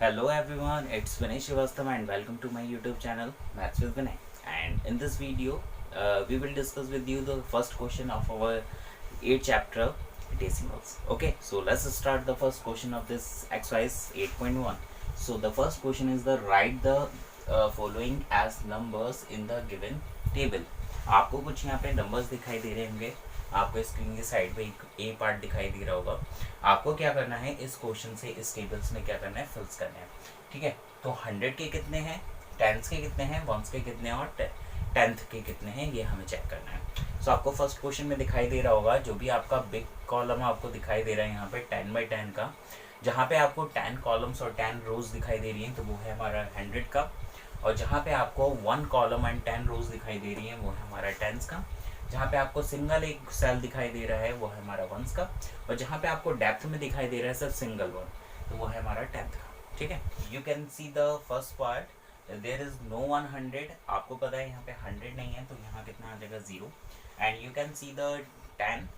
Hello everyone, it's Vinay Srivastava and welcome to my YouTube channel Maths with Vinay. And in this video, we will discuss with you the first question of our 8th chapter decimals. Okay, so let's start the first question of this exercise 8.1. So the first question is the write the following as numbers in the given table. आपको कुछ यहाँ पे numbers दिखाई दे रहे होंगे, आपको screen की side पे एक ए पार्ट दिखाई दे रहा होगा. आपको क्या करना है, इस क्वेश्चन से इस टेबल्स में क्या करना है, फिल्स करना है. ठीक है, तो 100 के कितने हैं, टेंस के कितने हैं, वंस के कितने हैं और टेंथ के कितने हैं, ये हमें चेक करना है. सो आपको फर्स्ट क्वेश्चन में दिखाई दे रहा होगा, जो भी आपका बिग कॉलम आपको दिखाई दे रहा है यहाँ पे 10x10 का, जहाँ पे आपको 10 कॉलम्स और 10 रोज दिखाई दे रही हैं, तो वो है हमारा 100 का. और जहाँ पे आपको 1 कॉलम एंड 10 रोज दिखाई दे रही हैं, वो है हमारा टेंस का. जहाँ पे आपको सिंगल एक सेल दिखाई दे रहा है, वो है हमारा वंस का. और जहाँ पे आपको डेप्थ में दिखाई दे रहा है सिर्फ सिंगल वन, तो वो है हमारा टेंथ का. ठीक है, you can see the first part, there is no 100. आपको पता है यहाँ पे 100 नहीं है, तो यहाँ कितना आ जाएगा 0. And you can see the 10,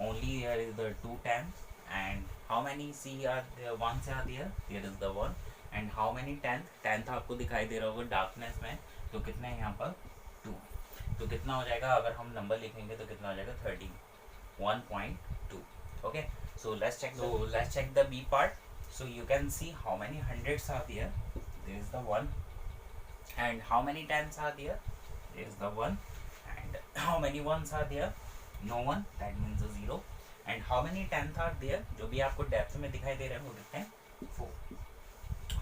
only here is the 2 10s. And how many c are there, ones are there, there is the 1. And how many tenth आपको दिखाई दे रहा होगा डार्कनेस में, तो कितने हैं यहाँ पर 2. तो कितना हो जाएगा, अगर हम नंबर लिखेंगे तो कितना हो जाएगा 1.2. Okay, so let's check the B part. So you can see how many hundreds are there, there is the 1. And how many tens are there, there is the 1. And how many ones are there, no one, that means 0. And how many tenth are there, जो भी आपको depth में दिखाई दे रहे हैं वो कितने हैं 4.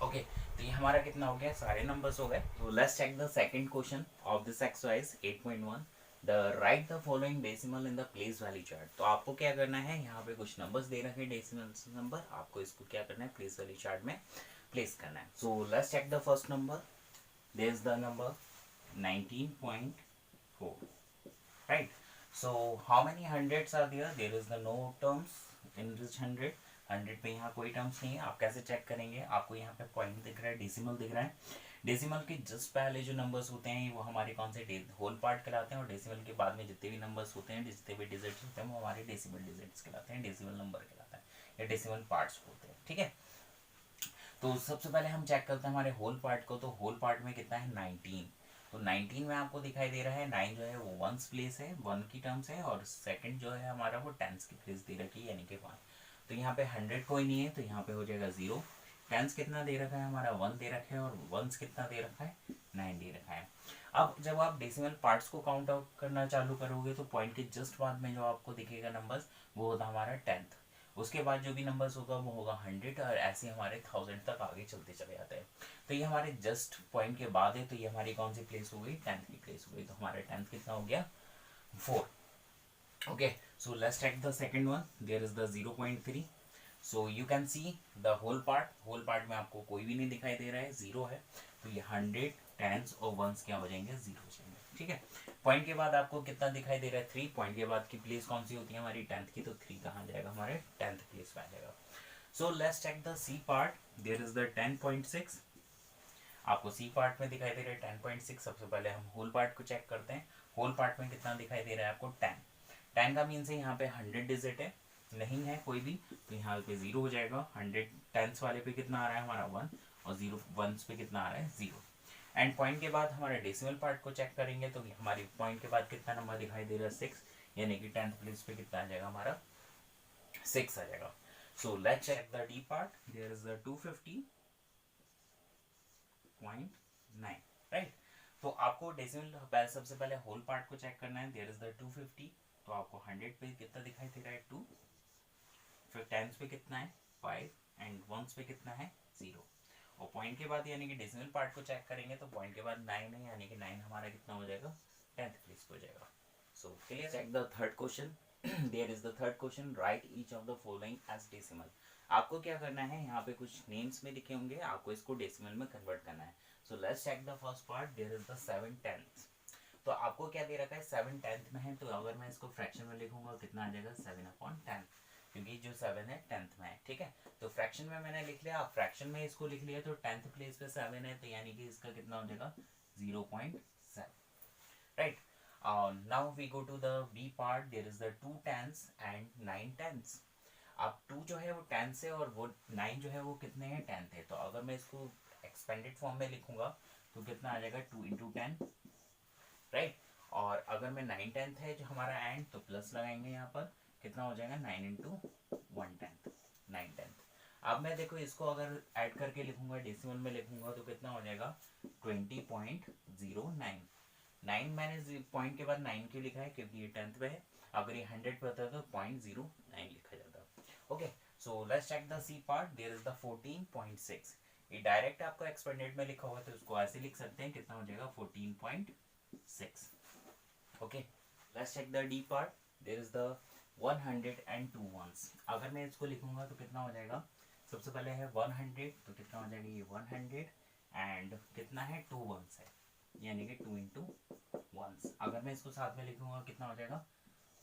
ओके, तो ये हमारा कितना हो गया, सारे नंबर्स हो गए. तो let's check the second question of this exercise 8.1. The write the following decimal in the place value chart. तो आपको क्या करना है, यहाँ पे कुछ नंबर्स दे रखे हैं डेसिमल नंबर, आपको इसको क्या करना है, प्लेस वैल्यू चार्ट में प्लेस करना है. So let's check the first number. There is the number 19.4. Right. So how many hundreds are there? There is the no terms in this 100. 100 पे यहाँ कोई टर्म्स नहीं है. आप कैसे चेक करेंगे, आपको यहाँ पे पॉइंट दिख रहा है, डेसिमल दिख रहा है. डेसिमल के जस्ट पहले जो नंबर्स होते हैं वो हमारे कौन से होल पार्ट कहलाते हैं, और डेसिमल के बाद में जितने भी नंबर्स होते हैं, जितने भी डिजिट्स होते हैं, वो हमारे डेसिमल डिजिट्स कहलाते हैं, डेसिमल नंबर कहलाता है, या डेसिमल पार्ट्स होते हैं. ठीक है, तो सबसे पहले हम चेक करते हैं हमारे होल पार्ट को. तो होल पार्ट में कितना है 19. तो 19 में आपको दिखाई दे रहा है 9 जो है वो वंस प्लेस है, 1 की टर्म्स है, और सेकंड जो है हमारा वो टेंस की प्लेस दे रखी है, यानी कि 1. तो यहाँ पे 100 कोई नहीं है, तो यहाँ पे हो जाएगा 0. टेंस कितना दे रखा है हमारा 1 दे रखा है, और वंस कितना दे रखा है 9 दे रखा है. अब जब आप डेसिमल पार्ट्स को काउंट आउट करना चालू करोगे, तो पॉइंट के जस्ट बाद में जो आपको दिखेगा नंबर्स, वो होता हमारा टेंथ. उसके बाद जो भी नंबर्स होगा वो होगा 100, और ऐसे हमारे 1000 तक आगे चलते चले जाते हैं. तो ये हमारे जस्ट पॉइंट के बाद है, तो ये हमारी कौन सी प्लेस हो गई, टेंथ की प्लेस हो गई. तो हमारा टेंथ कितना हो गया 4. Okay, so let's check the second one. There is the 0.3. So you can see the whole part में आपको कोई भी नहीं दिखाई दे रहा है, 0 है. तो ये 100 टेंस और वंस क्या हो जाएंगे, 0 हो जाएंगे. ठीक है, पॉइंट के बाद आपको कितना दिखाई दे रहा है 3. पॉइंट के बाद की प्लेस कौन सी होती है हमारी, टेंथ की. तो 3 कहाँ जाएगा, हमारे टेंथ प्लेस में आ जाएगा. So let's check the C part. There is the 10.6. आपको सी पार्ट में दिखाई दे रहा है 10.6. सबसे पहले हम होल पार्ट को चेक करते हैं. होल पार्ट में कितना दिखाई दे रहा है आपको 10. 10 का मीन्स है यहाँ पे 100 डिजिट है, नहीं है कोई भी, तो यहाँ पे 0 हो जाएगा. 100 टेंस वाले पे कितना आ रहा है हमारा 1, और 0 वंस पे कितना आ रहा है 0. एंड पॉइंट के बाद हमारे डेसिमल पार्ट को चेक करेंगे, तो हमारी पॉइंट के बाद कितना नंबर दिखाई दे रहा है 6, यानी कि टेंथ प्लेस पे कितना आ जाएगा हमारा 6 आ जाएगा. So let's check the D part. There is the 250.9. Right. तो आपको डेसिमल सबसे पहले होल पार्ट को चेक करना है. There is the 250. तो आपको 100 पे कितना दिखाई दे रहा है 2, फिर टेंस पे कितना है 5, एंड वंस पे कितना है 0. और पॉइंट के बाद यानी कि डेसिमल पार्ट को चेक करेंगे, तो पॉइंट के बाद 9 है, यानी कि 9 हमारा कितना हो जाएगा, टेंथ प्लेस पे हो जाएगा. So clear. Check the third question. There is the third question. Write each of the following as decimal. आपको क्या करना है, यहाँ पे कुछ नेम्स में लिखे होंगे, आपको इसको डेसिमल में कन्वर्ट करना है. So let's check the first part. There is the 7/10. तो आपको क्या दे रखा है, 7/10 में है, तो अगर मैं इसको फ्रैक्शन में लिखूंगा कितना आ जाएगा 7/10, क्योंकि जो 7 है टेंथ में है. ठीक है, तो फ्रैक्शन में मैंने लिख लिया. आप फ्रैक्शन में इसको लिख लिया, तो टेंथ प्लेस पे 7 है, तो यानी कि इसका कितना हो जाएगा 0.7. Right. Now we go to the B part. There is the 2 10s and 9 10s. अब 2 जो है वो 10 से और वो 9 जो है वो कितने हैं 10 थे। तो अगर मैं इसको एक्सपेंडेड फॉर्म में लिखूंगा तो कितना आ जाएगा 2 इंटू 10, राइट। और अगर मैं 9 टेंथ है जो हमारा एंड, तो प्लस लगाएंगे यहाँ पर, कितना हो जाएगा 9 इंटू 1/10, 9/10। अब मैं देखो इसको अगर ऐड करके लिखूंगा, डेसिमल में लिखूंगा तो कितना हो जाएगा 20.09। 9 मैंने पॉइंट के बाद 9 क्यों लिखा है, क्योंकि ये 10th पे है। अगर ये 100 पे होता तो 0.09 लिखा जाता। Okay, so let's check the C part. There is the 14.6। ये डायरेक्ट आपको एक्सपेंडेड में लिखा हुआ तो उसको ऐसे लिख सकते हैं, कितना हो जाएगा 14.6। Okay, let's check the D part. There is the 102 ones. अगर मैं इसको लिखूंगा तो कितना हो जाएगा, सबसे पहले है 100, तो कितना हो जाएगा ये 100, एंड कितना है 2 वंस है, यानी कि 2 इंटू वंस। अगर मैं इसको साथ में लिखूंगा कितना हो जाएगा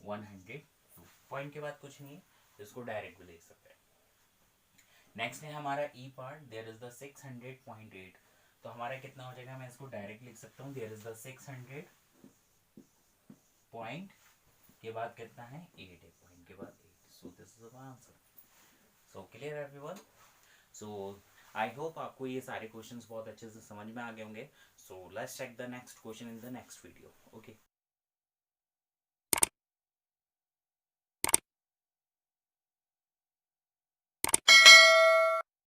102। पॉइंट के बाद कुछ नहीं है, इसको डायरेक्ट भी लिख सकते हैं। नेक्स्ट है हमारा E part. There is the 600.8। तो हमारा कितना हो जाएगा, मैं इसको डायरेक्ट लिख सकता हूँ, देयर इज द 600 पॉइंट के बाद कितना है 8 है, पॉइंट के बाद 8। So this is answer. So clear everyone. So I hope आपको ये सारे क्वेश्चंस बहुत अच्छे से समझ में आ गए होंगे। So let's check the next question in the next video. Okay.